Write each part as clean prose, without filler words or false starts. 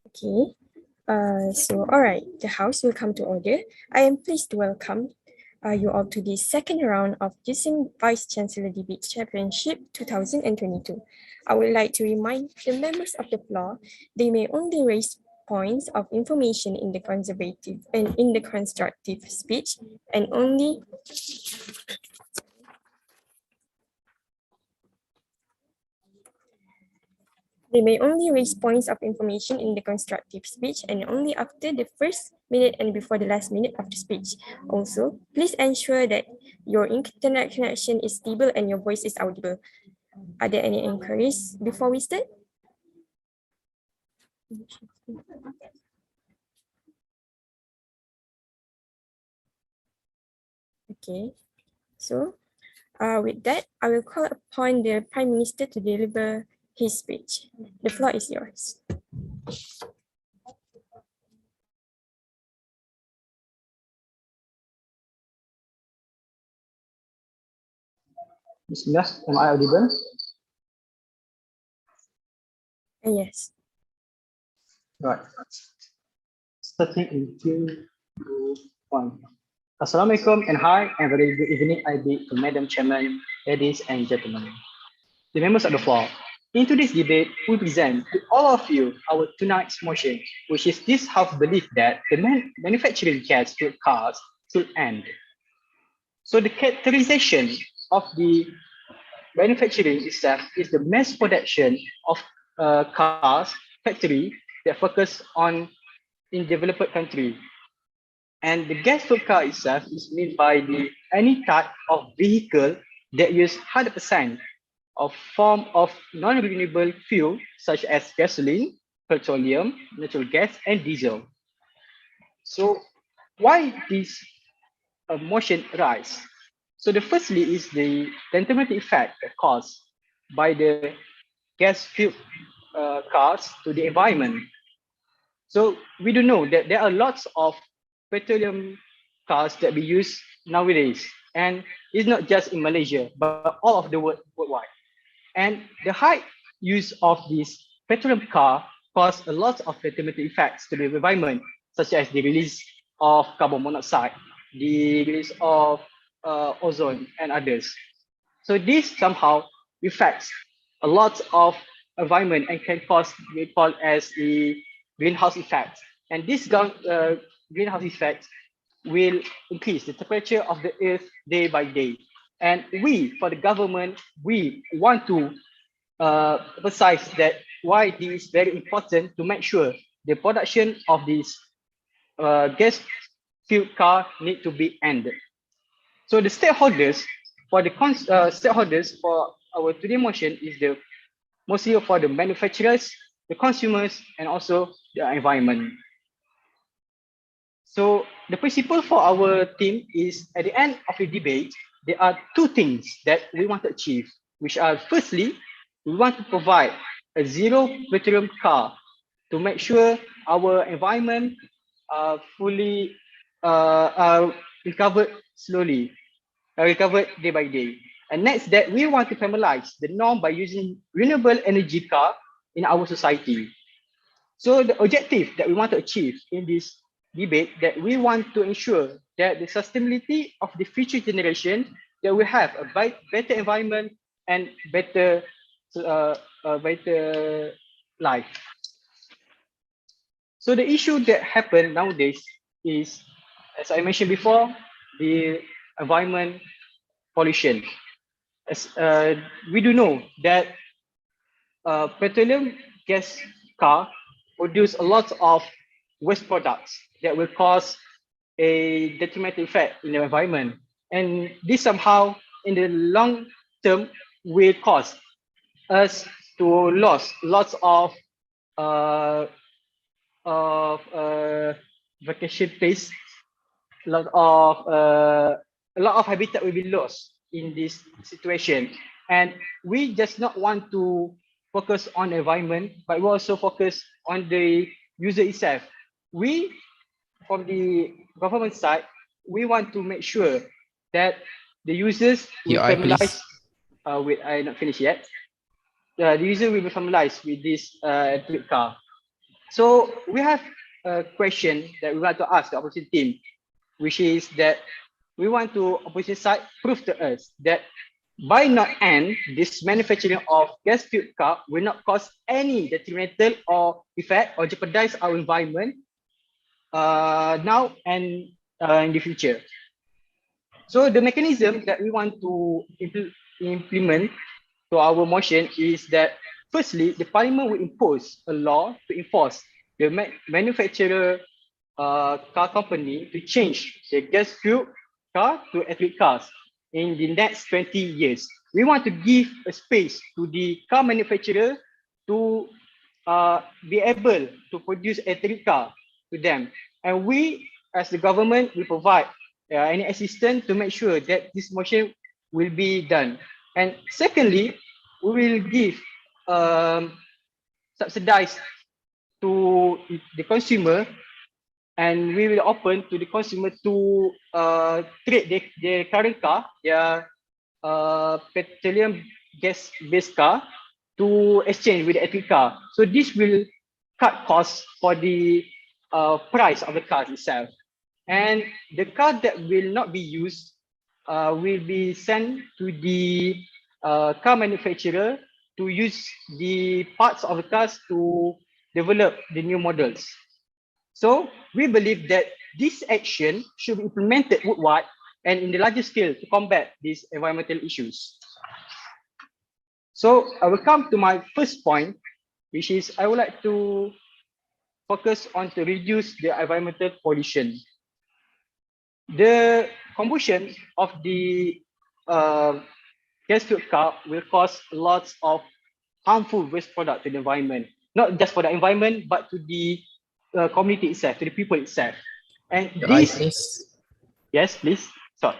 Okay. All right, the House will come to order. I am pleased to welcome you all to the second round of using Vice Chancellor Debate Championship 2022. I would like to remind the members of the floor they may only raise points of information in the conservative and in the constructive speech and only They may only raise points of information in the constructive speech and only after the first minute and before the last minute of the speech. Also, please ensure that your internet connection is stable and your voice is audible. Are there any inquiries before we start? Okay, so with that, I will call upon the Prime Minister to deliver his speech. The floor is yours. Bismillah, am I audible? Yes. Right. Starting in 3, 2, 1. Assalamualaikum and hi and very good evening I bid to Madam Chairman, ladies and gentlemen. The members of the floor. In today's debate, we present to all of you our tonight's motion, which is this House belief that the manufacturing gas fuel cars should end. So the characterization of the manufacturing itself is the mass production of cars factory that focus on in developed country. And the gas fuel car itself is made by the any type of vehicle that use 100% of form of non-renewable fuel such as gasoline, petroleum, natural gas, and diesel. So why this motion rise? So the firstly is the detrimental effect caused by the gas fuel cars to the environment. So we do know that there are lots of petroleum cars that we use nowadays, and it's not just in Malaysia, but all of the world worldwide. And the high use of this petroleum car cause a lot of detrimental effects to the environment, such as the release of carbon monoxide, the release of ozone, and others. So this somehow affects a lot of environment and can cause we call as the greenhouse effect. And this greenhouse effect will increase the temperature of the earth day by day. And we, for the government, we want to emphasize that why it is very important to make sure the production of this gas fuel car need to be ended. So the stakeholders for the stakeholders for our today motion is the mostly for the manufacturers, the consumers, and also the environment. So the principle for our team is at the end of the debate, there are two things that we want to achieve, which are firstly, we want to provide a zero petroleum car to make sure our environment fully recovered slowly, recovered day by day. And next, that we want to formalize the norm by using renewable energy car in our society. So the objective that we want to achieve in this debate, that we want to ensure that the sustainability of the future generation, that we have a better environment and better life. So the issue that happen nowadays is, as I mentioned before, the environment pollution. As we do know that petroleum gas car produce a lot of waste products that will cause a detrimental effect in the environment, and this somehow in the long term will cause us to lose lots of vacation place, a lot of habitat will be lost in this situation. And we just not want to focus on the environment, but we also focus on the user itself. We, from the government side, we want to make sure that the users will familiarize with, I not finished yet. The user will be familiarized with this electric car. So we have a question that we want to ask the opposition team, which is that we want to opposition side prove to us that by not end, this manufacturing of gas-fueled car will not cause any detrimental or effect or jeopardize our environment now and in the future. So the mechanism that we want to implement to our motion is that firstly, the parliament will impose a law to enforce the manufacturer car company to change the gas fuel car to electric cars in the next 20 years. We want to give a space to the car manufacturer to be able to produce electric car to them. And we, as the government, will provide any assistance to make sure that this motion will be done. And secondly, we will give subsidize to the consumer, and we will open to the consumer to trade their current car, their petroleum gas based car, to exchange with the electric car. So this will cut costs for the price of the car itself. And the car that will not be used will be sent to the car manufacturer to use the parts of the cars to develop the new models. So we believe that this action should be implemented worldwide and in the larger scale to combat these environmental issues. So I will come to my first point, which is I would like to focus on to reduce the environmental pollution. The combustion of the gas-fueled car will cause lots of harmful waste product to the environment, not just for the environment, but to the community itself, to the people itself. And this, yes, please. Sorry.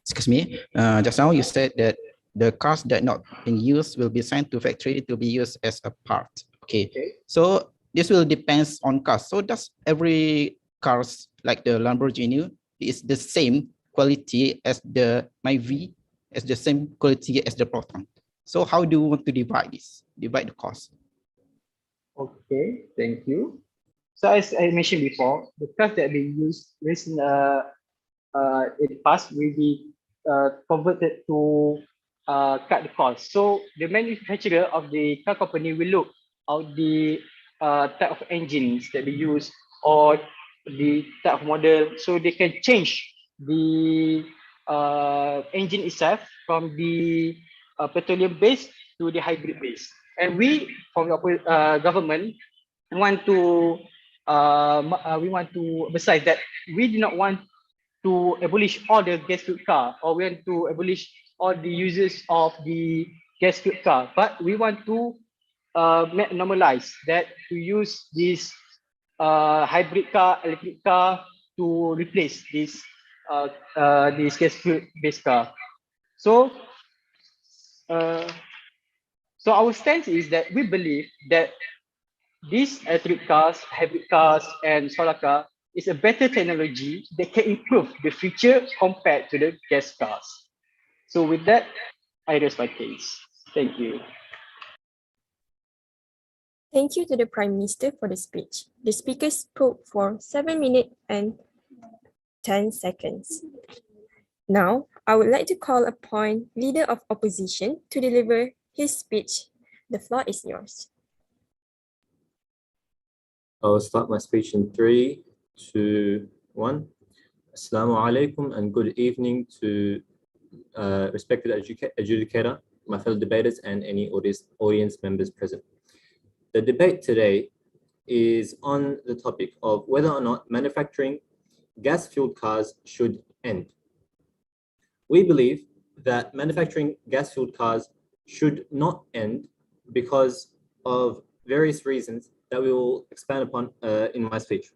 Excuse me. Just now you said that the cars that not being used will be sent to factory to be used as a part. Okay. So this will depends on cars. So does every cars like the Lamborghini is the same quality as the Myvi, as the same quality as the Proton? So how do you want to divide this? Divide the cost. Okay, thank you. So as I mentioned before, the cars that we use recent in the past will be converted to cut the cost. So the manufacturer of the car company will look at the type of engines that they use or the type of model, so they can change the engine itself from the petroleum based to the hybrid based. And we, from the government, want to emphasize that we do not want to abolish all the gas-fueled car, or we want to abolish all the users of the gas-fueled car, but we want to normalize that to use this hybrid car, electric car to replace this gas-fueled based car. So so our stance is that we believe that these electric cars, hybrid cars, and solar car is a better technology that can improve the future compared to the gas cars. So with that, I rest my case. Thank you. Thank you to the Prime Minister for the speech. The speaker spoke for 7 minutes and 10 seconds. Now, I would like to call upon Leader of Opposition to deliver his speech. The floor is yours. I'll start my speech in 3, 2, 1. Assalamu alaikum and good evening to respected adjudicator, my fellow debaters, and any audience members present. The debate today is on the topic of whether or not manufacturing gas-fueled cars should end. We believe that manufacturing gas-fueled cars should not end because of various reasons that we will expand upon in my speech.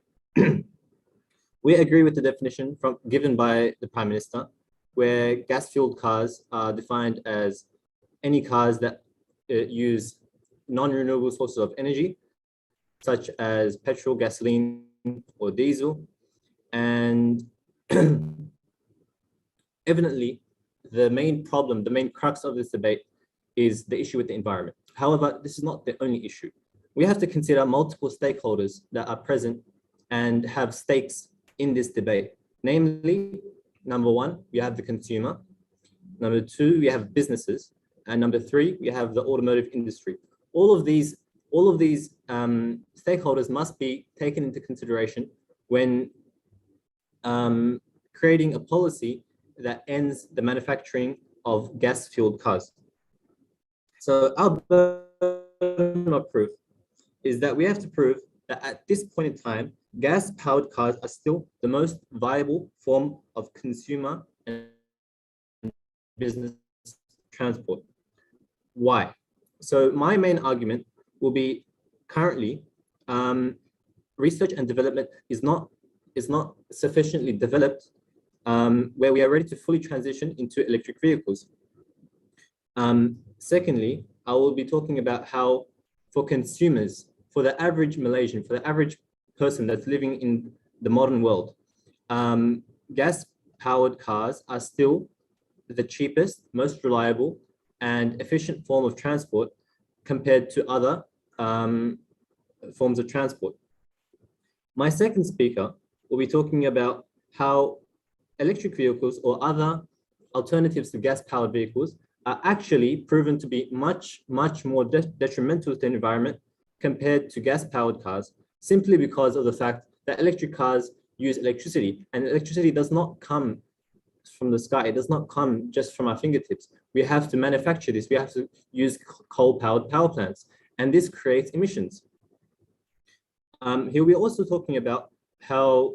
We agree with the definition given by the Prime Minister, where gas-fueled cars are defined as any cars that use non-renewable sources of energy, such as petrol, gasoline, or diesel. And evidently, the main problem, the main crux of this debate is the issue with the environment. However, this is not the only issue. we have to consider multiple stakeholders that are present and have stakes in this debate. Namely, number one, we have the consumer. Number two, we have businesses. And number three, we have the automotive industry. All of these stakeholders must be taken into consideration when creating a policy that ends the manufacturing of gas-fueled cars. So our burden of proof is that we have to prove that at this point in time, gas-powered cars are still the most viable form of consumer and business transport. Why? So my main argument will be currently research and development is not sufficiently developed where we are ready to fully transition into electric vehicles. Secondly, I will be talking about how for consumers, for the average Malaysian, for the average person that's living in the modern world, gas-powered cars are still the cheapest, most reliable, and efficient form of transport compared to other forms of transport. My second speaker will be talking about how electric vehicles or other alternatives to gas-powered vehicles are actually proven to be much more detrimental to the environment compared to gas-powered cars, simply because of the fact that electric cars use electricity, and electricity does not come from the sky. It does not come just from our fingertips. We have to manufacture this. We have to use coal-powered power plants, and this creates emissions. Here we're also talking about how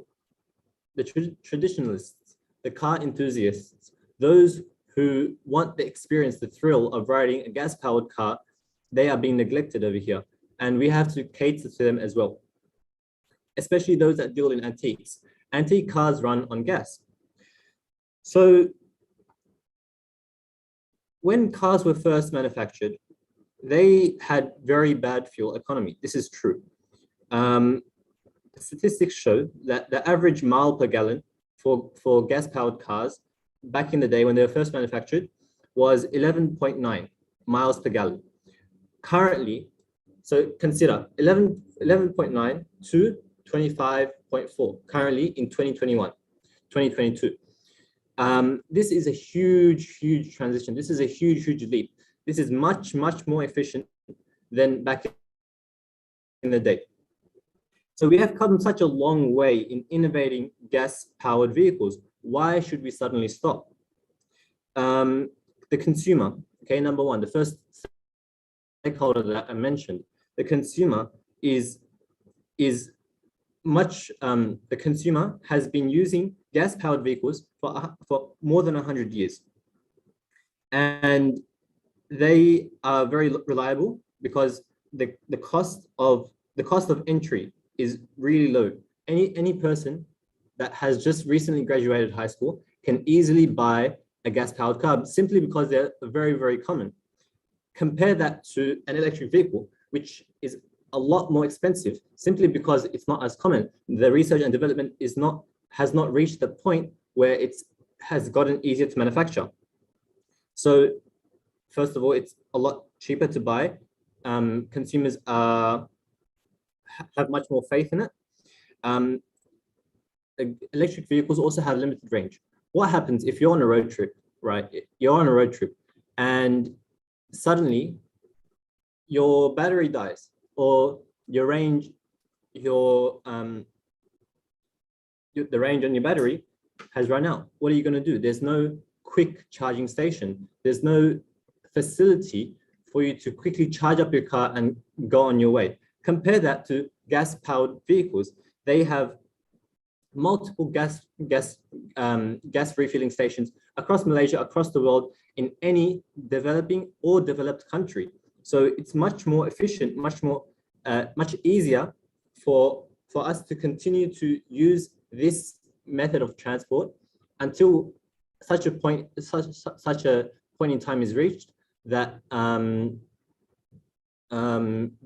the traditionalists, the car enthusiasts, those who want the experience, the thrill of riding a gas-powered car, they are being neglected over here. And we have to cater to them as well, especially those that deal in antiques. Antique cars run on gas. So when cars were first manufactured, they had very bad fuel economy. This is true. Statistics show that the average mile per gallon for gas-powered cars back in the day when they were first manufactured was 11.9 miles per gallon. Currently, so consider 11.9 to 25.4 currently in 2021, 2022. This is a huge transition. This is a huge leap. This is much more efficient than back in the day. So we have come such a long way in innovating gas-powered vehicles. Why should we suddenly stop? The consumer, okay, number one, the first stakeholder that I mentioned, the consumer is much, the consumer has been using gas-powered vehicles for more than 100 years. And they are very reliable because the cost of entry is really low. Any person that has just recently graduated high school can easily buy a gas-powered car simply because they're very common. Compare that to an electric vehicle, which is a lot more expensive simply because it's not as common. The research and development has not reached the point where it has gotten easier to manufacture. So first of all, it's a lot cheaper to buy. Consumers have much more faith in it. Electric vehicles also have limited range. What happens if you're on a road trip, right? You're on a road trip and suddenly your battery dies or your range, the range on your battery has run out. What are you going to do? There's no quick charging station. There's no facility for you to quickly charge up your car and go on your way. Compare that to gas-powered vehicles. They have multiple gas refilling stations across Malaysia, across the world, in any developing or developed country. So it's much more efficient, much easier for us to continue to use this method of transport until such a point in time is reached that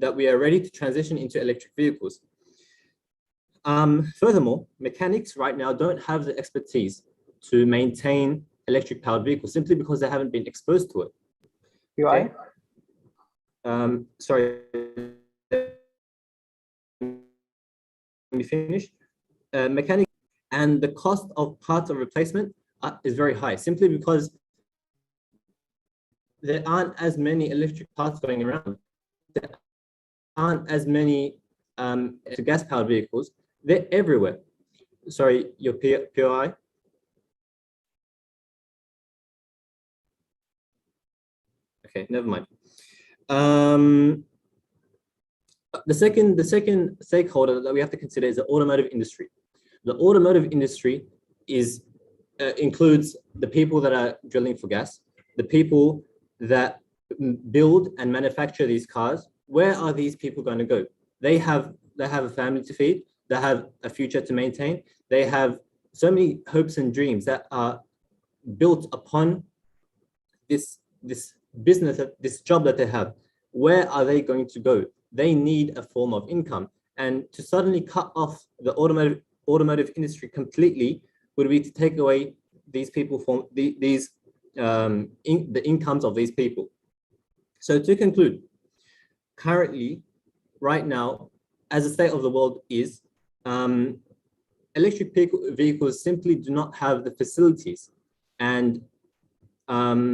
that we are ready to transition into electric vehicles. Furthermore, mechanics right now don't have the expertise to maintain electric powered vehicles simply because they haven't been exposed to it. You okay? Sorry, be finished. Mechanic and the cost of parts of replacement is very high, simply because there aren't as many electric parts going around. There aren't as many gas-powered vehicles. They're everywhere. Sorry, your POI. Okay, never mind. The second stakeholder that we have to consider is the automotive industry. The automotive industry includes the people that are drilling for gas, the people that build and manufacture these cars. Where are these people going to go? They have a family to feed. They have a future to maintain. They have so many hopes and dreams that are built upon this business, this job that they have. Where are they going to go? They need a form of income, and to suddenly cut off the automotive industry completely would be to take away these people from the incomes of these people. So to conclude, currently, right now, as the state of the world is, electric vehicles simply do not have the facilities and are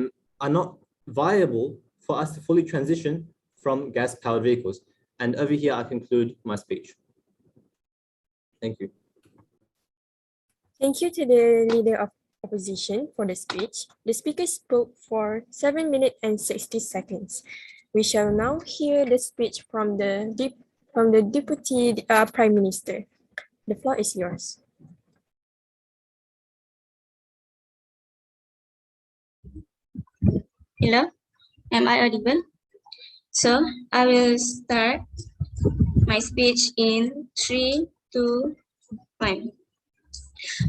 not viable for us to fully transition from gas-powered vehicles. And over here, I conclude my speech. Thank you. Thank you to the Leader of Opposition for the speech. The speaker spoke for 7 minutes and 60 seconds. We shall now hear the speech from the Deputy Prime Minister. The floor is yours. Hello, am I audible? So I will start my speech in 3, 2, 1.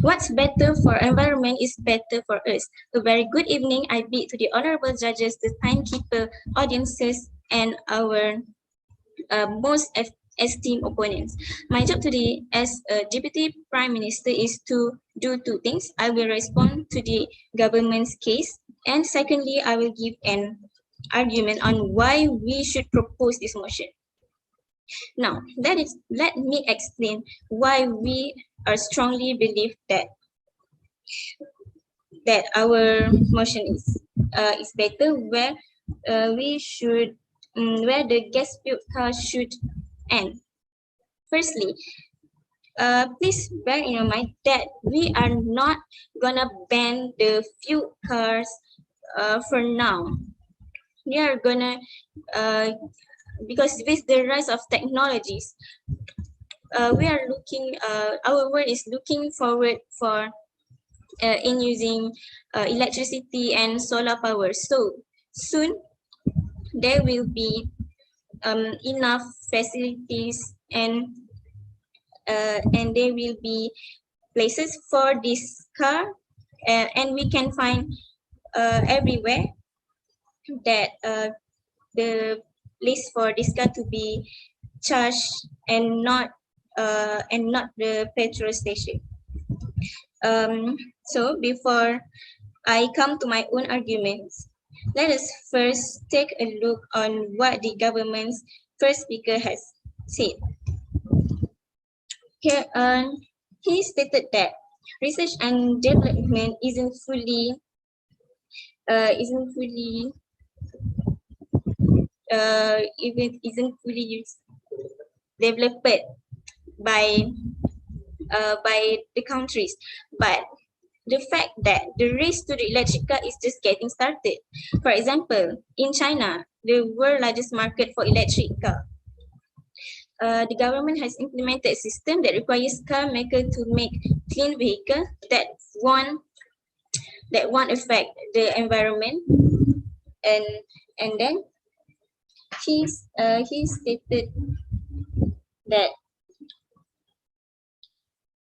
What's better for environment is better for us. A very good evening I bid to the honorable judges, the timekeeper, audiences, and our most esteemed opponents. My job today as a Deputy Prime Minister is to do two things. I will respond to the government's case, and secondly, I will give an argument on why we should propose this motion. Now, let me explain why we are strongly believe that our motion is better, where where the gas-fueled car should end. Firstly, please bear in mind that we are not gonna ban the fuel cars for now. We are gonna because with the rise of technologies, we are looking. Our world is looking forward for in using electricity and solar power. So soon there will be enough facilities and there will be places for this car, and we can find everywhere that the place for this car to be charged and not the petrol station. So before I come to my own arguments, let us first take a look on what the government's first speaker has said. Here, he stated that research and development isn't fully developed by the countries, but the fact that the race to the electric car is just getting started. For example, in China, the world's largest market for electric car, the government has implemented a system that requires car makers to make clean vehicles that won't affect the environment, and then he stated that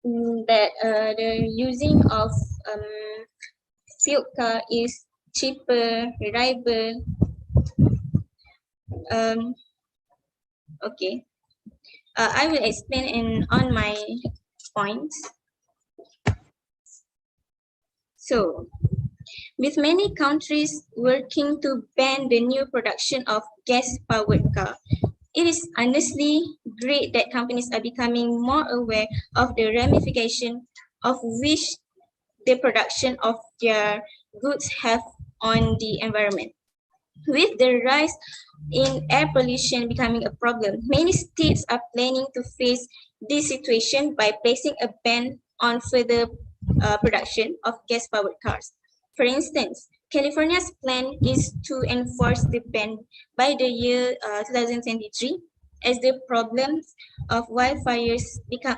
the using of fuel car is cheaper, reliable. Okay, I will explain on my points. So, with many countries working to ban the new production of gas-powered car, It is honestly great that companies are becoming more aware of the ramification of which the production of their goods have on the environment. With the rise in air pollution becoming a problem, many states are planning to face this situation by placing a ban on further production of gas-powered cars. For instance, California's plan is to enforce the ban by the year 2023 as the problems of wildfires become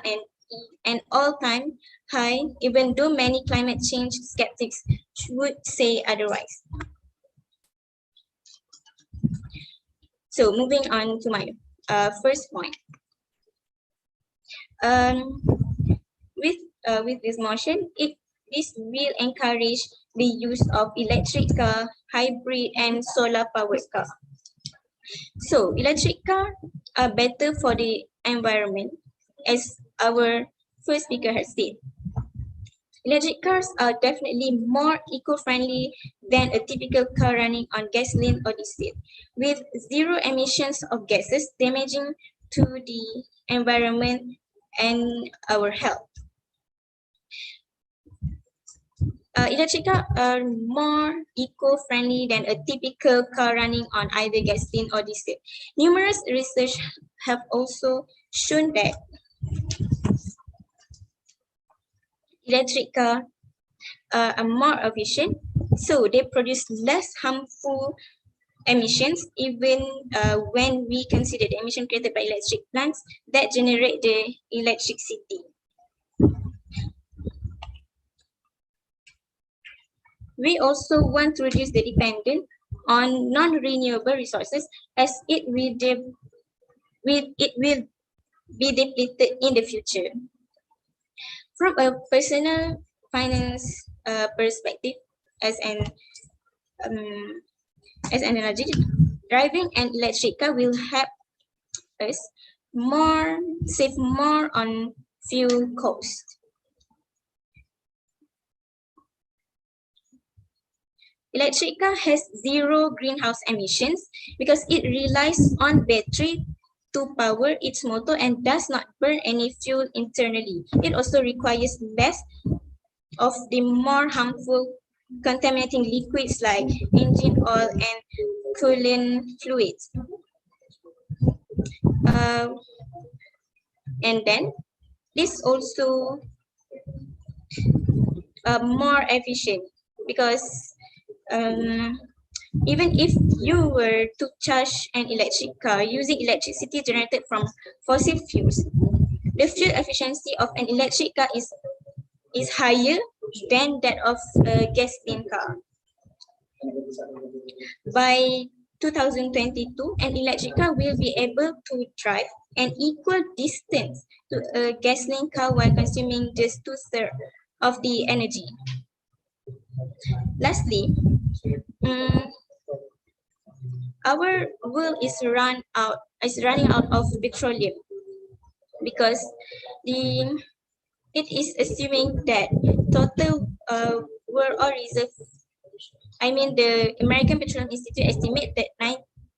an all-time high, even though many climate change skeptics would say otherwise. So moving on to my first point. With this motion, this will encourage the use of electric car, hybrid, and solar-powered car. So electric car are better for the environment, as our first speaker has said. Electric cars are definitely more eco-friendly than a typical car running on gasoline or diesel, with zero emissions of gases damaging to the environment and our health. Electric cars are more eco-friendly than a typical car running on either gasoline or diesel. Numerous research have also shown that electric cars are more efficient, so they produce less harmful emissions even when we consider the emission created by electric plants that generate the electricity. We also want to reduce the dependence on non-renewable resources, as it will be depleted in the future. From a personal finance perspective, as an analogy, driving an electric car will help us save more on fuel cost. Electric car has zero greenhouse emissions because it relies on battery to power its motor and does not burn any fuel internally. It also requires less of the more harmful contaminating liquids like engine oil and coolant fluids. And then this also more efficient because even if you were to charge an electric car using electricity generated from fossil fuels, the fuel efficiency of an electric car is higher than that of a gasoline car. By 2022, an electric car will be able to drive an equal distance to a gasoline car while consuming just 2/3 of the energy. Lastly, our world is running out of petroleum because it is assuming that total world oil reserve. The American Petroleum Institute estimate that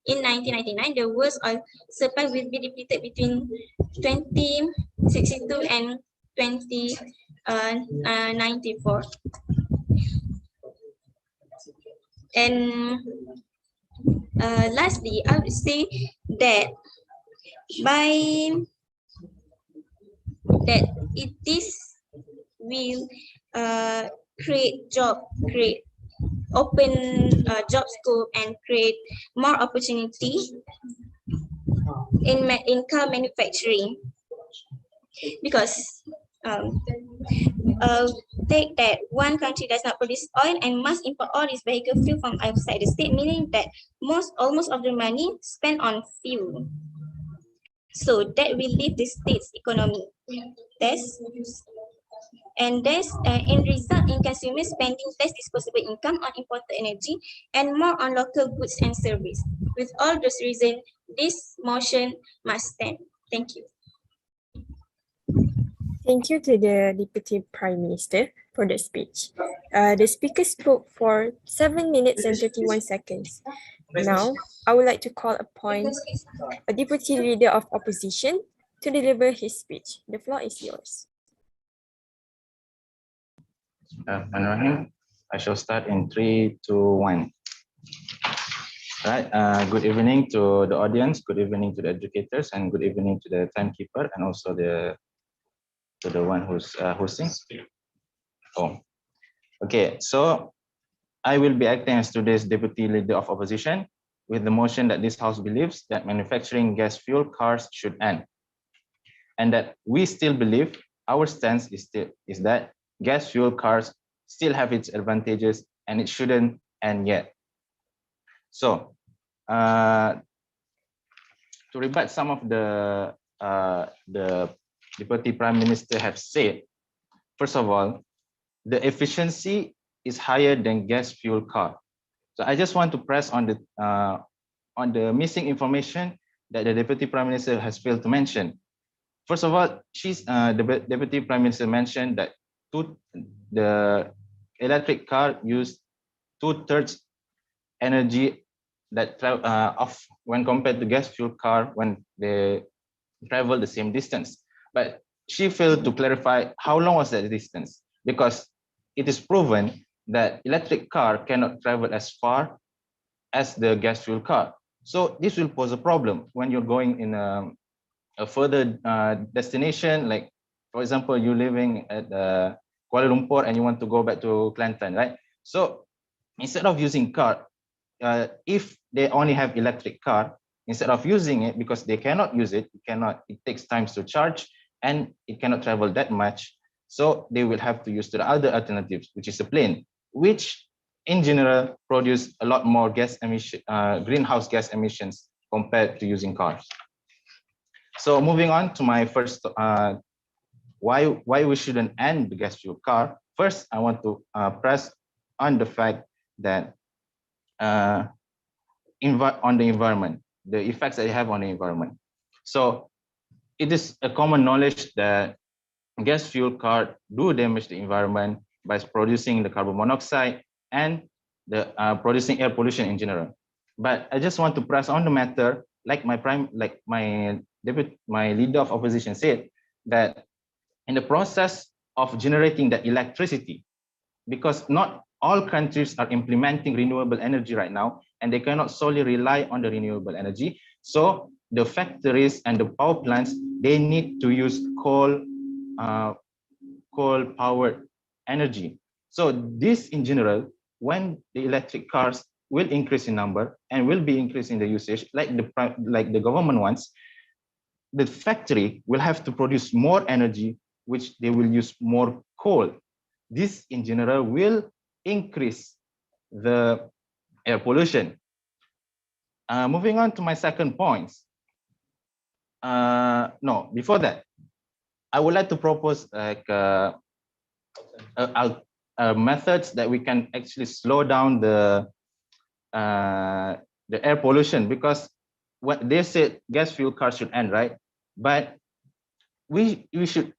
in 1999 the world's oil supply will be depleted between 2062 and 2094. And lastly, I would say that this will create open job scope and create more opportunity in car manufacturing, because take that one country does not produce oil and must import all its vehicle fuel from outside the state, meaning that almost of the money spent on fuel. So that will leave the state's economy. And in result in consumers spending less disposable income on imported energy and more on local goods and service. With all those reasons, this motion must stand. Thank you. Thank you to the Deputy Prime Minister for the speech. The speaker spoke for 7 minutes and 31 seconds. Now, I would like to call upon a Deputy Leader of Opposition to deliver his speech. The floor is yours. Bismillahirrahmanirrahim. I shall start in 3, 2, 1. Right. Good evening to the audience. Good evening to the educators, and good evening to the timekeeper, and also the one who's hosting. Oh, okay. So I will be acting as today's deputy leader of opposition with the motion that this House believes that manufacturing gas fuel cars should end, and that we still believe our stance is that gas fuel cars still have its advantages and it shouldn't end yet. So, to rebut some of the Deputy Prime Minister have said, first of all, the efficiency is higher than gas fuel car. So I just want to press on the missing information that the Deputy Prime Minister has failed to mention. First of all, the Deputy Prime Minister mentioned that the electric car used 2/3 energy that when compared to gas fuel car when they travel the same distance. But she failed to clarify how long was that distance, because it is proven that electric car cannot travel as far as the gas fuel car. So this will pose a problem when you're going in a further destination, like for example, you're living at Kuala Lumpur and you want to go back to Kelantan, right? So instead of using car, if they only have electric car, instead of using it, because they cannot use it, it takes time to charge and it cannot travel that much. So they will have to use the other alternatives, which is a plane, which in general produce a lot more greenhouse gas emissions compared to using cars. So moving on to my first, why we shouldn't end the gas fuel car. First, I want to press on the fact that on the environment, the effects that they have on the environment. So it is a common knowledge that gas fuel cars do damage the environment by producing the carbon monoxide and producing air pollution in general. But I just want to press on the matter, like my leader of opposition said, that in the process of generating the electricity, because not all countries are implementing renewable energy right now, and they cannot solely rely on the renewable energy. So the factories and the power plants, they need to use coal-powered energy. So this in general, when the electric cars will increase in number and will be increasing the usage, like the government wants, the factory will have to produce more energy, which they will use more coal. This in general will increase the air pollution. Moving on to my second point. No, before that, I would like to propose like methods that we can actually slow down the air pollution, because what they said gas fuel cars should end, right? But we should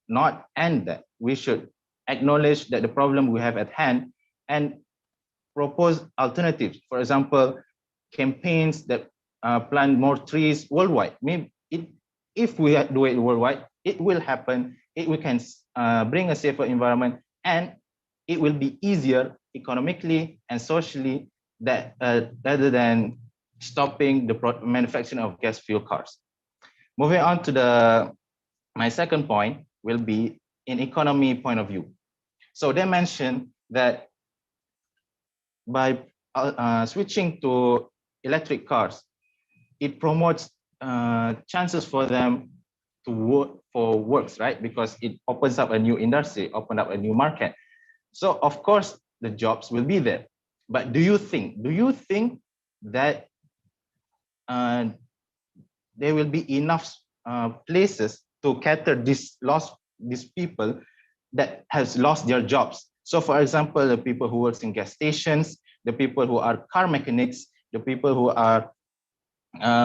not end that. We should acknowledge that the problem we have at hand and propose alternatives. For example, campaigns that plant more trees worldwide. Maybe if we do it worldwide, it will happen. We can bring a safer environment, and it will be easier economically and socially rather than stopping the manufacturing of gas fuel cars. Moving on to my second point will be in economy point of view. So they mentioned that by switching to electric cars, it promotes chances for them to work for works, right? Because it opens up a new industry, open up a new market. So of course the jobs will be there. But do you think that there will be enough places to cater these people that has lost their jobs? So for example, the people who works in gas stations, the people who are car mechanics, the people who are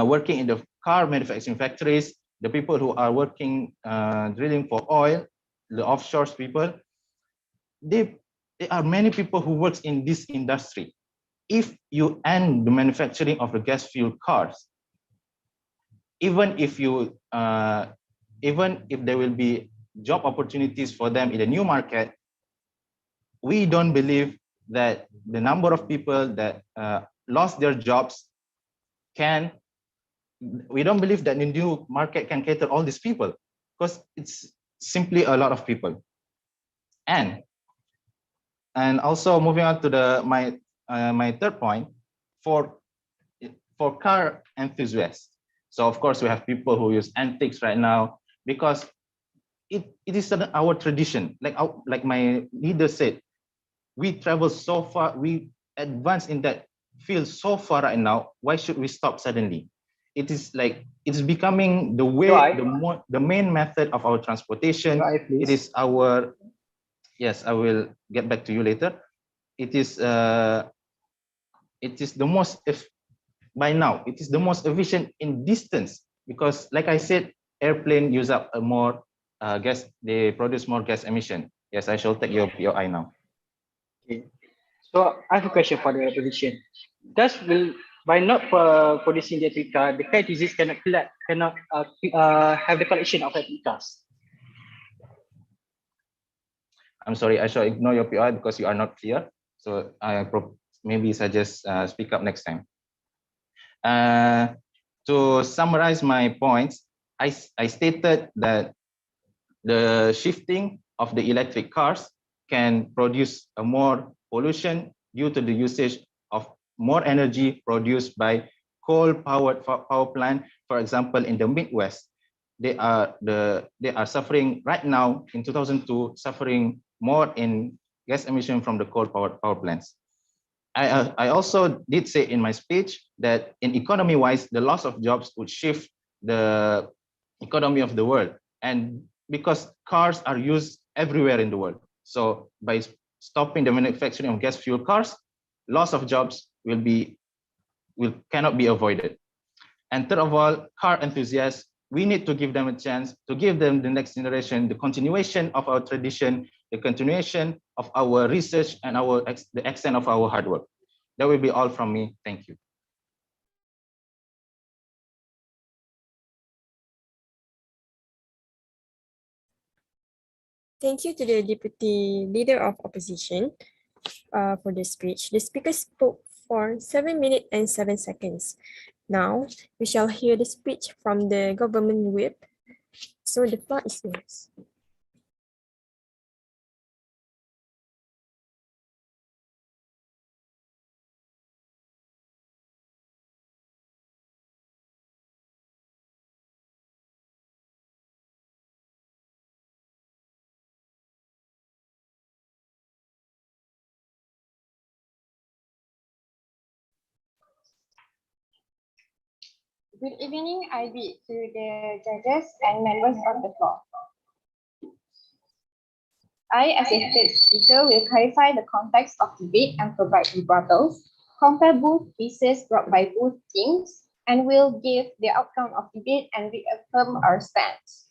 working in the car manufacturing factories, the people who are working drilling for oil, the offshore people, there are many people who works in this industry. if you end the manufacturing of the gas fuel cars, even if there will be job opportunities for them in the new market, we don't believe that the number of people that lost their jobs we don't believe that the new market can cater all these people, because it's simply a lot of people. And also moving on to my third point, for car enthusiasts. So of course we have people who use antiques right now, because it is our tradition. Like my leader said, we travel so far, we advance in that field so far right now. Why should we stop suddenly? It is like it's becoming the way, the main method of our transportation. It is our, yes, I will get back to you later. It is the most, by now it is the most efficient in distance, because like I said, airplane use up more gas, they produce more gas emission. Yes, I shall take your POI now. Okay. So I have a question for the opposition. By not producing the electric car, the car enthusiasts cannot have the collection of electric cars? I'm sorry, I shall ignore your POI because you are not clear. So I maybe suggest speak up next time. To summarize my points, I stated that the shifting of the electric cars can produce a more pollution due to the usage of more energy produced by coal-powered power plant. For example, in the Midwest, they are suffering right now in 2002, suffering more in gas emission from the coal-powered power plants. I also did say in my speech that in economy-wise, the loss of jobs would shift the economy of the world, and because cars are used everywhere in the world. So by stopping the manufacturing of gas fuel cars, loss of jobs cannot be avoided. And third of all, car enthusiasts, we need to give them a chance, to give them the next generation, the continuation of our tradition, the continuation of our research, and the extent of our hard work. That will be all from me. Thank you. Thank you to the Deputy Leader of Opposition for the speech. The speaker spoke for 7 minutes and 7 seconds. Now, we shall hear the speech from the government whip. So the floor is yours. Good evening, I bid to the judges and members of the floor. I, as a third speaker, will clarify the context of debate and provide rebuttals, compare both pieces brought by both teams, and will give the outcome of debate and reaffirm our stance.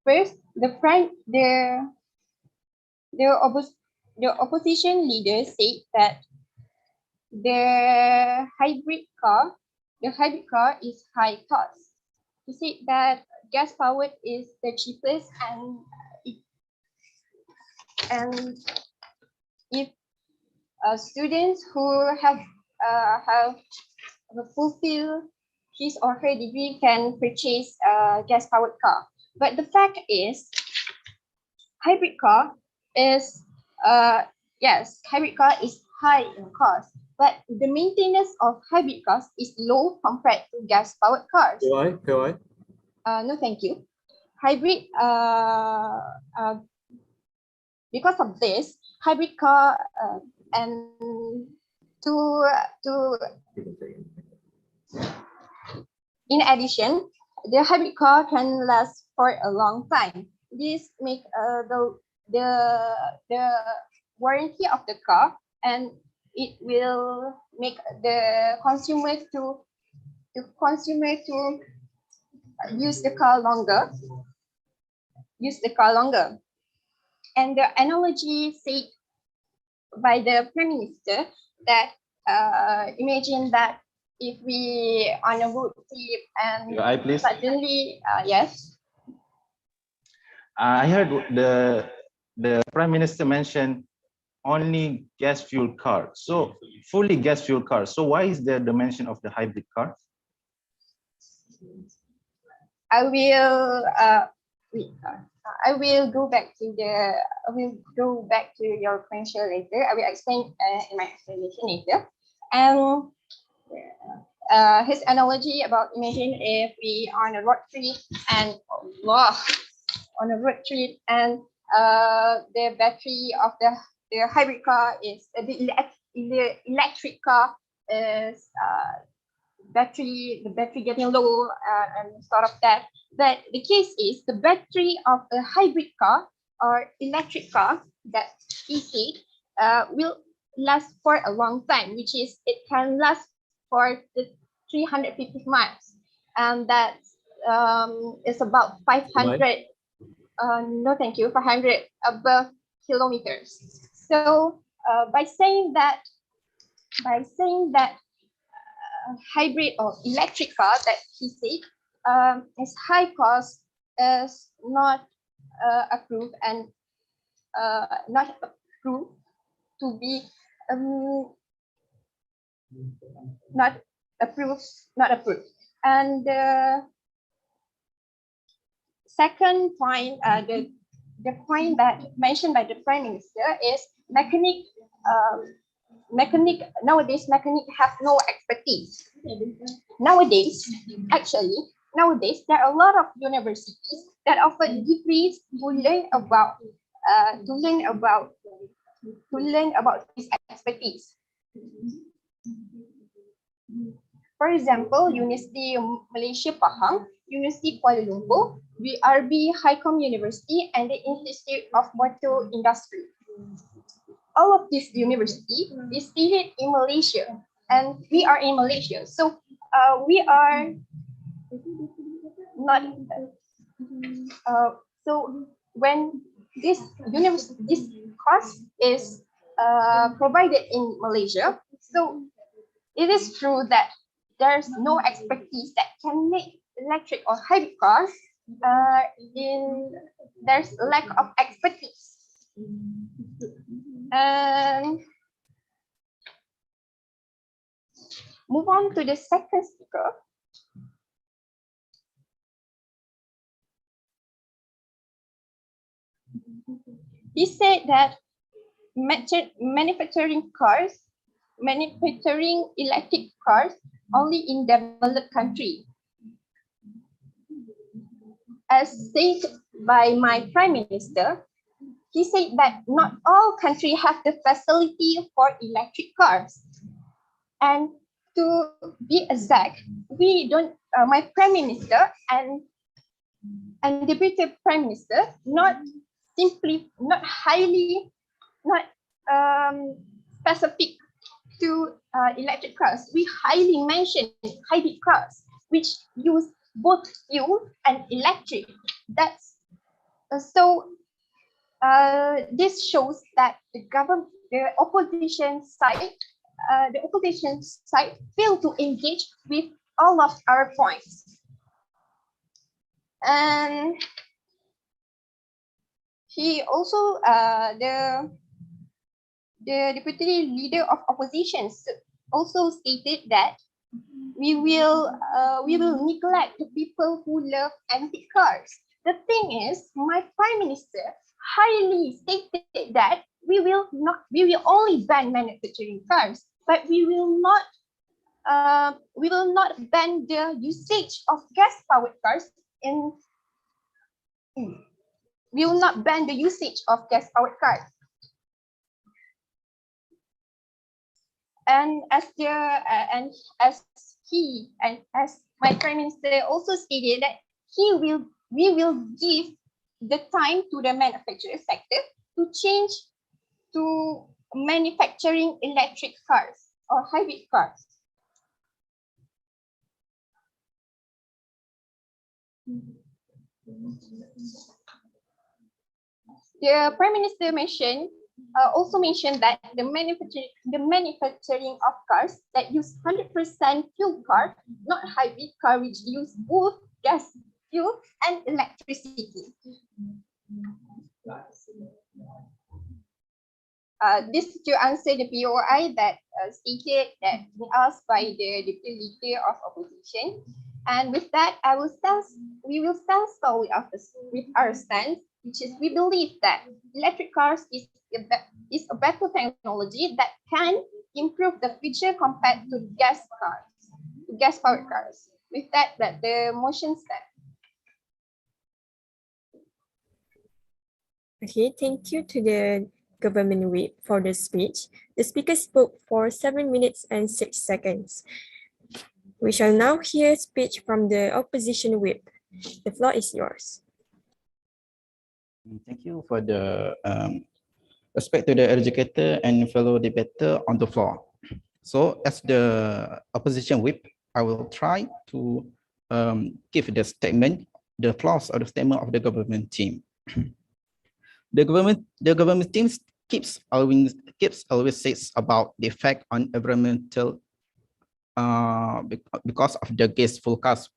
First, the opposition leader said that the hybrid car is high cost. He said that gas powered is the cheapest, and if students who have fulfilled his or her degree can purchase a gas powered car. But the fact is, hybrid car is high in cost. But the maintenance of hybrid cars is low compared to gas-powered cars. POI? No, thank you. Hybrid, because of this, hybrid car and in addition, the hybrid car can last for a long time. This make the warranty of the car, and it will make the consumer to use the car longer. And the analogy said by the Prime Minister that imagine that if we on a road trip and Your eye, please. suddenly, yes. I heard the Prime Minister mention only gas fuel car. So fully gas fuel car. So why is there the mention of the hybrid car? I will I will go back to your question later. I will explain in my explanation later. And his analogy about imagine if we on a road trip and the battery of the hybrid car is the electric car is the battery getting low and sort of that. But the case is the battery of a hybrid car or electric car that he said will last for a long time, which is it can last for the 350 miles, and that is about 500. No, thank you. 500 above kilometers. So by saying that hybrid or electric car that he said is high cost, is not approved and not approved to be not approved. And second point, the point that mentioned by the Prime Minister is mechanic nowadays have no expertise. Nowadays there are a lot of universities that offer degrees to learn about this expertise. For example, University Malaysia Pahang, University Kuala Lumpur, BRB Highcom University, and the Institute of Motor Industry. All of this university is seated in Malaysia, and we are in Malaysia. So we are not. So when this course is provided in Malaysia, so it is true that there's no expertise that can make electric or hybrid cars. There's lack of expertise. And move on to the second speaker. He said that manufacturing electric cars only in developed country. As said by my Prime Minister, he said that not all countries have the facility for electric cars. And to be exact, we don't, my Prime Minister and Deputy Prime Minister, not specific to electric cars. We highly mention hybrid cars, which use both fuel and electric. That's so. This shows that the opposition side failed to engage with all of our points. And he also, the deputy leader of opposition also stated that we will neglect the people who love antique cars. The thing is, my Prime Minister highly stated that we will only ban manufacturing cars, but we will not ban the usage of gas-powered cars. We will not ban the usage of gas-powered cars. And as my Prime Minister also stated that we will give the time to the manufacturing sector to change to manufacturing electric cars or hybrid cars. The Prime Minister mentioned also mentioned that the manufacturing of cars that use 100% fuel car, not hybrid car, which use both gas, fuel, and electricity. This to answer the POI that stated that asked by the deputy leader of opposition. And with that, we will stand with our stance, which is we believe that electric cars is a better technology that can improve the future compared to gas-powered cars. With that, the motion stands. Okay, thank you to the government whip for the speech. The speaker spoke for 7 minutes and 6 seconds. We shall now hear speech from the opposition whip. The floor is yours. Thank you for the respect to the educator and fellow debater on the floor. So as the opposition whip, I will try to give the statement, the flaws of the statement of the government team. The government team keeps always says about the effect on environmental because of the gas forecast.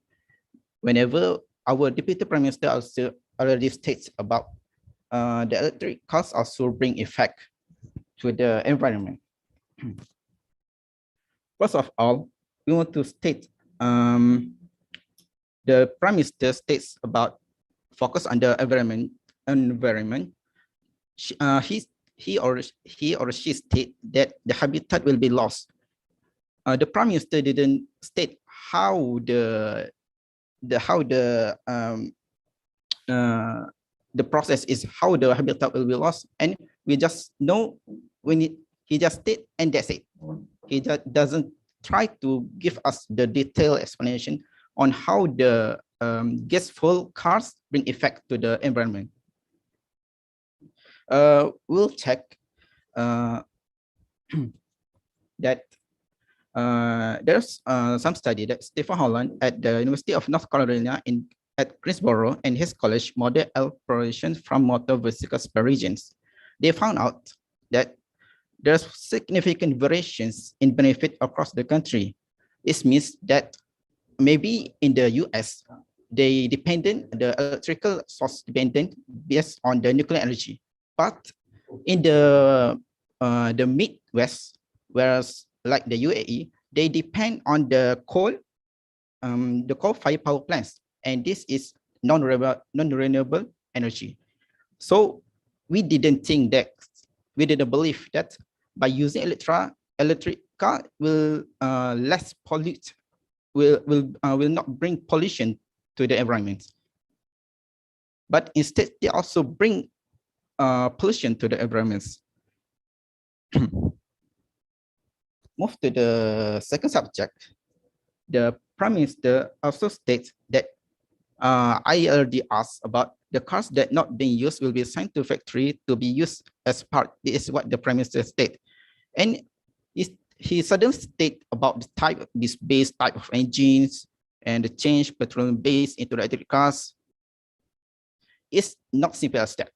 Whenever our deputy prime minister also already states about the electric cars also bring effect to the environment. First of all, we want to state the prime minister states about focus on the environment. He or she state that the habitat will be lost. The prime minister didn't state how the process is, how the habitat will be lost, and we just know when he just state and that's it. He just doesn't try to give us the detailed explanation on how the gas-fuel cars bring effect to the environment. We'll check that there's some study that Stephen Holland at the University of North Carolina at Greensboro and his college model operations from motor vehicles per regions. They found out that there's significant variations in benefit across the country. This means that maybe in the US, the electrical source dependent based on the nuclear energy. But in the Midwest, whereas like the UAE, they depend on the coal-fired power plants, and this is non-renewable energy. So we didn't believe that by using electric car will less pollute, will not bring pollution to the environment. But instead, they also bring pollution to the environment. Move to the second subject. The Prime Minister also states that I already asked about the cars that not being used will be assigned to factory to be used as part. This is what the Prime Minister stated. And he suddenly stated about the type, this base type of engines and the change petroleum base into electric cars. It's not simple as that.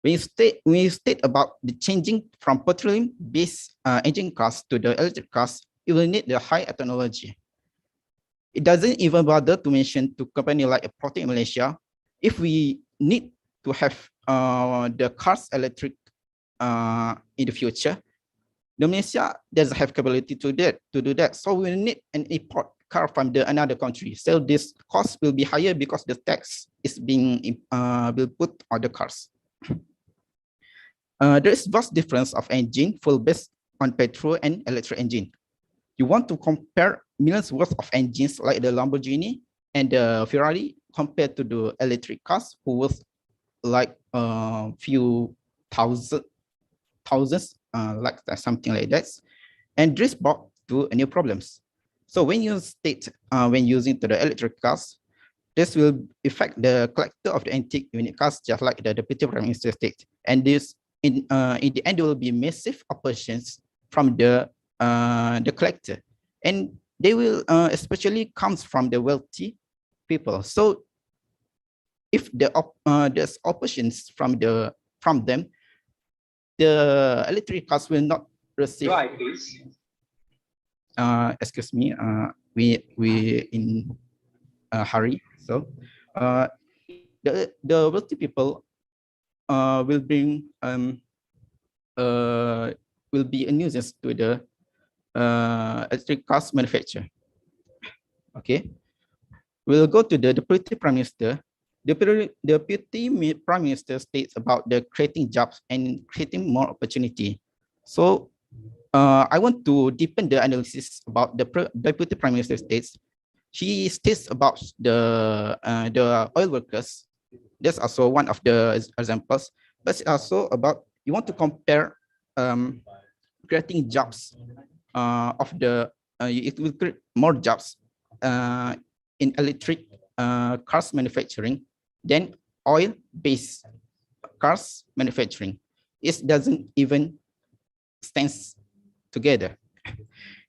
When you state about the changing from petroleum-based engine cars to the electric cars, you will need the high technology. It doesn't even bother to mention to company like a Protein Malaysia, if we need to have the cars electric in the future, the Malaysia doesn't have capability to do that. So we need an import car from another country. So this cost will be higher because the tax is being will put on the cars. There is vast difference of engine full based on petrol and electric engine. You want to compare millions worth of engines like the Lamborghini and the Ferrari compared to the electric cars who worth like few thousands, like that, something like that. And this brought to new problems. So when you state when using to the electric cars, this will affect the collector of the antique unit cars, just like the Deputy Prime Minister state. And this in the end there will be massive oppositions from the collector, and they will especially comes from the wealthy people. So if there's oppositions from them, the electric cars will not receive. Right, please. Excuse me. We in a hurry. So, the wealthy people will bring will be a nuisance to the electric cars manufacturer. Okay, we'll go to the Deputy Prime Minister. The Deputy Prime Minister states about the creating jobs and creating more opportunity. So I want to deepen the analysis about the Deputy Prime Minister states. She states about the oil workers. That's also one of the examples. But also about you want to compare creating jobs of the it will create more jobs in electric cars manufacturing than oil-based cars manufacturing. It doesn't even stand together.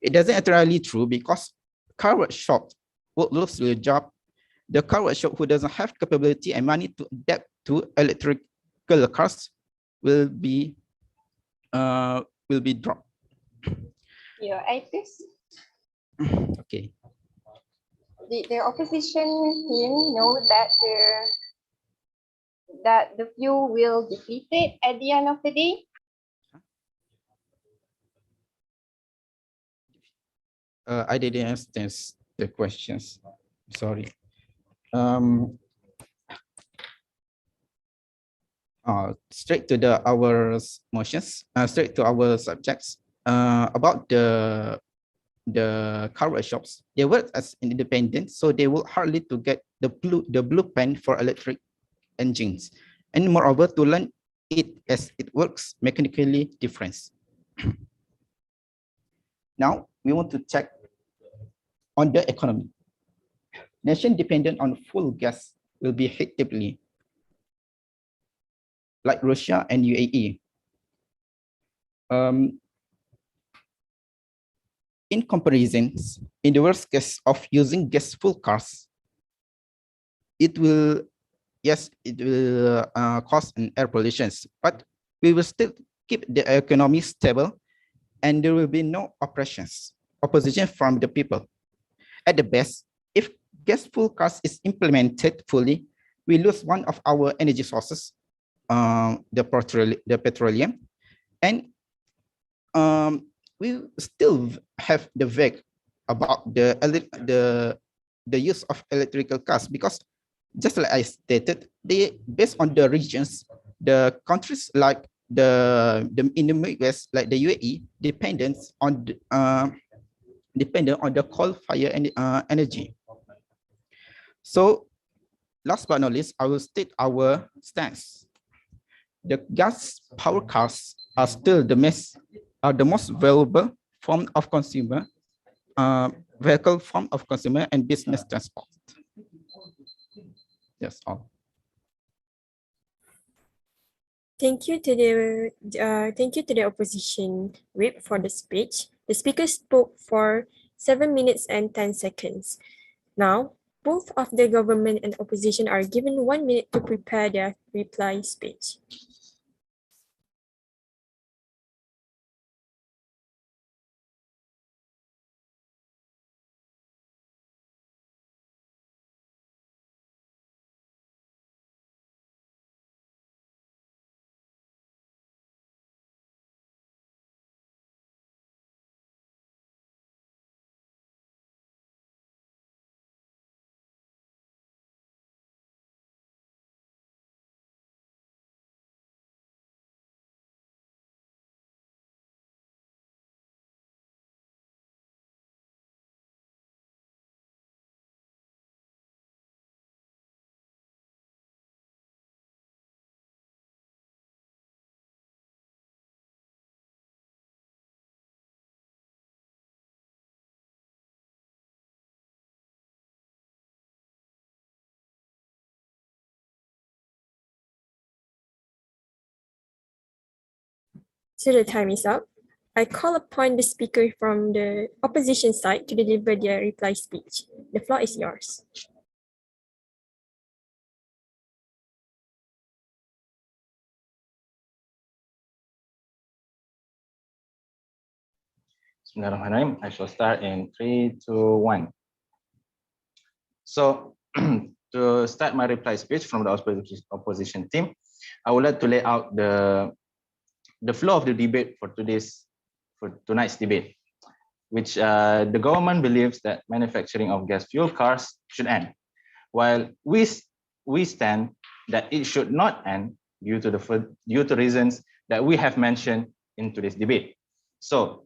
It doesn't entirely true because car workshop would lose their job. The car workshop who doesn't have capability and money to adapt to electrical cars will be dropped. Yeah, I think Okay. the opposition team know that the fuel will deplete it at the end of the day. I didn't understand the questions. Sorry. Straight to our motions. Straight to our subjects. About the car workshops, they work as independent, so they will hardly to get the blueprint for electric engines, and moreover to learn it as it works mechanically different. Now we want to check on the economy. Nation dependent on fuel gas will be hit deeply, like Russia and UAE. In comparisons, in the worst case of using gas-fuel cars, it will, yes, it will cause an air pollution, but we will still keep the economy stable and there will be no opposition from the people. At the best, if gas-fuel cars is implemented fully, we lose one of our energy sources, the petroleum, and we still have the vague about the use of electrical cars, because just like I stated, they based on the regions, the countries like the in the Midwest, like the UAE, dependent on the coal-fired energy. So last but not least, I will state our stance. The gas-powered cars are still the most valuable form of vehicle form of consumer and business transport. That's all. Thank you to the opposition whip for the speech. The speaker spoke for 7 minutes and 10 seconds. Now, both of the government and opposition are given 1 minute to prepare their reply speech. So the time is up. I call upon the speaker from the opposition side to deliver their reply speech. The floor is yours. Bismillahirrahmanirrahim. I shall start in 3, 2, 1. So to start my reply speech from the opposition team, I would like to lay out the flow of the debate for tonight's debate, which the government believes that manufacturing of gas fuel cars should end, while we stand that it should not end due to reasons that we have mentioned in today's debate. So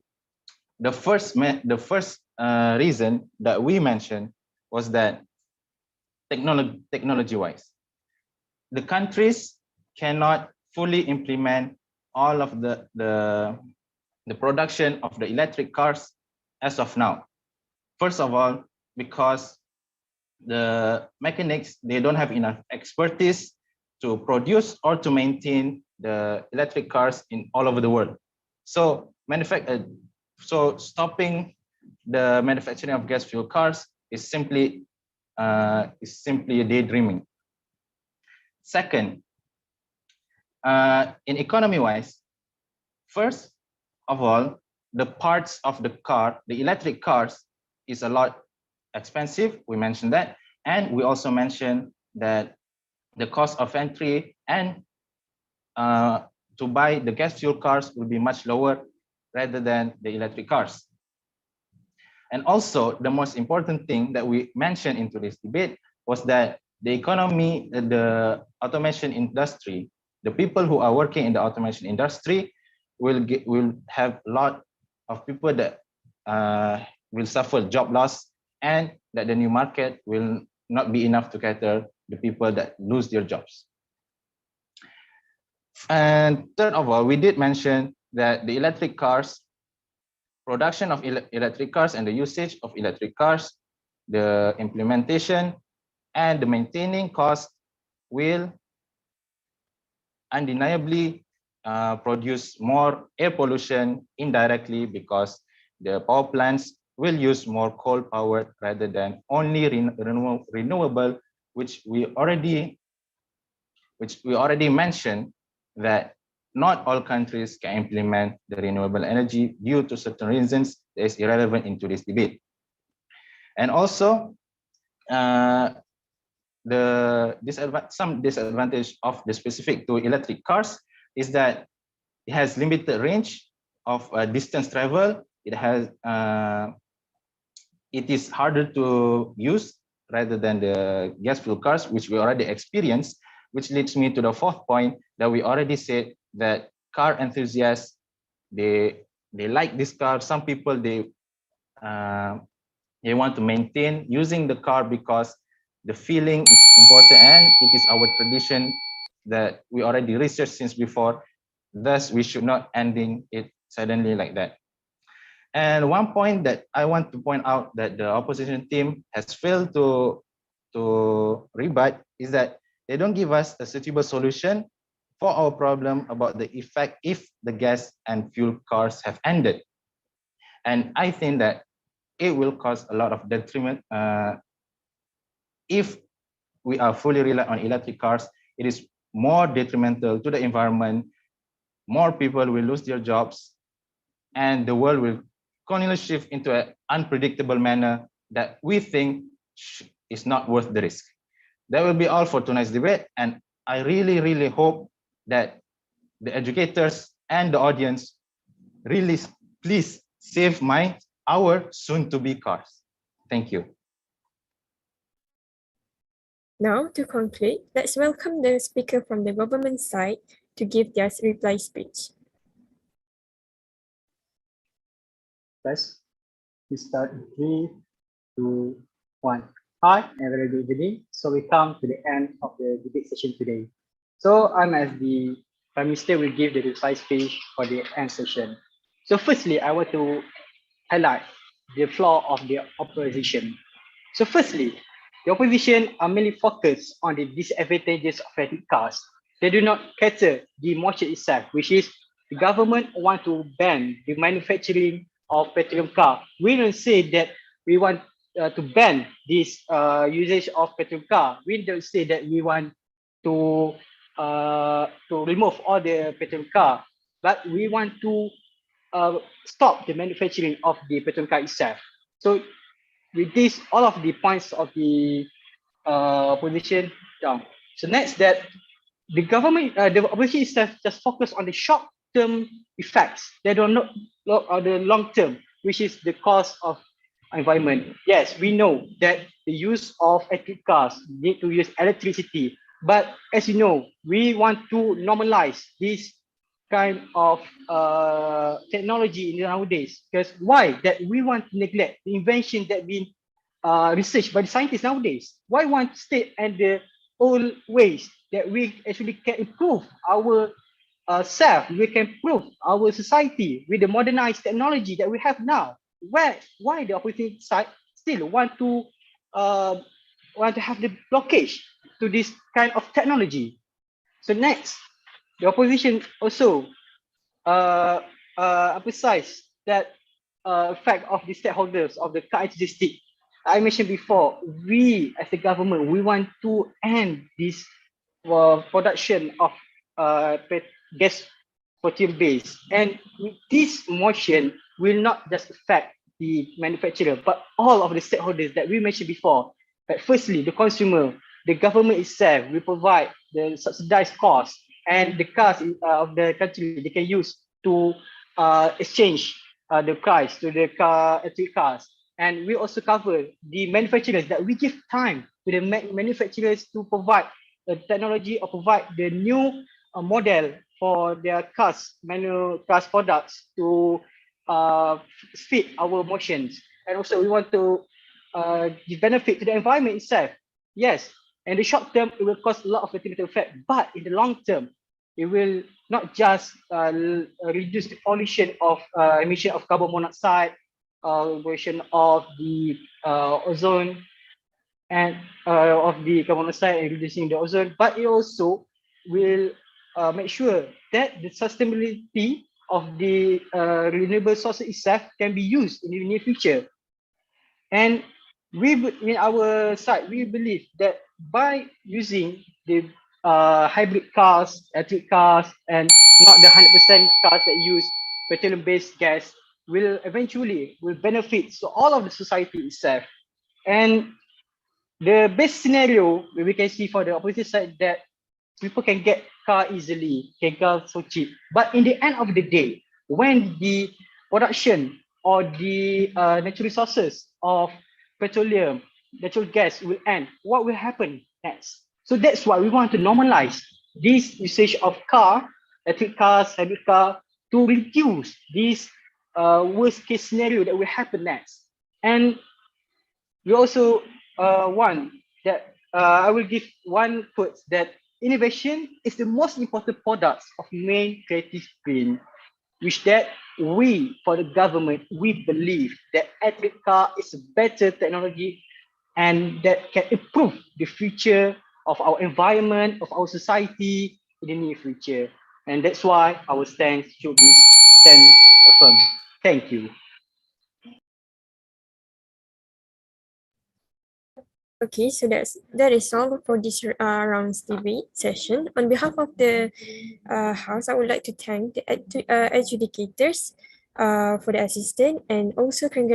the first reason that we mentioned was that technology-wise, the countries cannot fully implement all of the production of the electric cars as of now. First of all, because the mechanics, they don't have enough expertise to produce or to maintain the electric cars in all over the world. So stopping the manufacturing of gas fuel cars is simply a daydreaming. Second, in economy-wise, first of all, the parts of the car, the electric cars, is a lot expensive. We mentioned that, and we also mentioned that the cost of entry and to buy the gas fuel cars will be much lower rather than the electric cars. And also, the most important thing that we mentioned in today's debate was that the economy, the automation industry, the people who are working in the automation industry will have a lot of people that will suffer job loss, and that the new market will not be enough to cater the people that lose their jobs. And third of all, we did mention that the electric cars, production of electric cars and the usage of electric cars, the implementation and the maintaining cost will undeniably produce more air pollution indirectly, because the power plants will use more coal power rather than only renewable, which we already mentioned that not all countries can implement the renewable energy due to certain reasons that is irrelevant in today's debate. And also, some disadvantage of the specific to electric cars is that it has limited range of distance travel. It is harder to use rather than the gas fuel cars, which we already experienced, which leads me to the fourth point that we already said, that car enthusiasts, they like this car. Some people, they want to maintain using the car because the feeling is important, and it is our tradition that we already researched since before. Thus, we should not ending it suddenly like that. And one point that I want to point out that the opposition team has failed to rebut is that they don't give us a suitable solution for our problem about the effect if the gas and fuel cars have ended. And I think that it will cause a lot of detriment. If we are fully reliant on electric cars, it is more detrimental to the environment. More people will lose their jobs, and the world will continually shift into an unpredictable manner that we think is not worth the risk. That will be all for tonight's debate, and I really, really hope that the educators and the audience really please save our soon-to-be cars. Thank you. Now, to conclude, let's welcome the speaker from the government side to give their reply speech. Guys, we start in 3, 2, 1. Hi, and very good evening. So we come to the end of the debate session today. So I'm as the Prime Minister will give the reply speech for the end session. So firstly, I want to highlight the flaw of the opposition. So firstly, the opposition are mainly focused on the disadvantages of electric cars. They do not cater the motion itself, which is the government want to ban the manufacturing of petroleum car. We don't say that we want to ban this usage of petroleum car. We don't say that we want to remove all the petroleum car, but we want to stop the manufacturing of the petrol car itself. So with this, all of the points of the opposition down. So next, that the government, the opposition itself just focus on the short-term effects. They don't know the long-term, which is the cost of environment. Yes, we know that the use of electric cars need to use electricity, but as you know, we want to normalize this kind of technology nowadays. Because why? That we want to neglect the invention that been researched by the scientists nowadays. Why want to stay at the old ways that we actually can improve our self, we can improve our society with the modernized technology that we have now? Why the opposite side still want to have the blockage to this kind of technology? So next, the opposition also emphasize that fact of the stakeholders of the car statistic. I mentioned before, we as the government, we want to end this production of gas petrol base, and this motion will not just affect the manufacturer, but all of the stakeholders that we mentioned before. But firstly, the consumer, the government itself will provide the subsidized cost, and the cars of the country they can use to exchange the price to the electric cars. And we also cover the manufacturers, that we give time to the manufacturers to provide the technology or provide the new model for their cars, manual cars products to fit our motions. And also we want to give benefit to the environment itself. Yes, in the short term, it will cause a lot of negative effect, but in the long term, it will not just reduce the pollution of emission of carbon monoxide, version of the ozone, and of the carbon monoxide and reducing the ozone, but it also will make sure that the sustainability of the renewable sources itself can be used in the near future. And we, in our side, we believe that by using the hybrid cars, electric cars, and not the 100% cars that use petroleum-based gas, will eventually benefit so all of the society itself. And the best scenario we can see for the opposite side, that people can get car easily, can car so cheap. But in the end of the day, when the production or the natural resources of petroleum, natural gas will end, what will happen next? So that's why we want to normalize this usage of car, electric cars, hybrid car, to reduce this worst case scenario that will happen next. And we also want that I will give one quote, that innovation is the most important product of main creative brain, which that we, for the government, we believe that electric car is a better technology and that can improve the future of our environment, of our society in the near future. And that's why our stance should be stand firm. Thank you. Okay, so that is all for this round's debate session. On behalf of the House, I would like to thank the adjudicators for the assistance, and also congratulate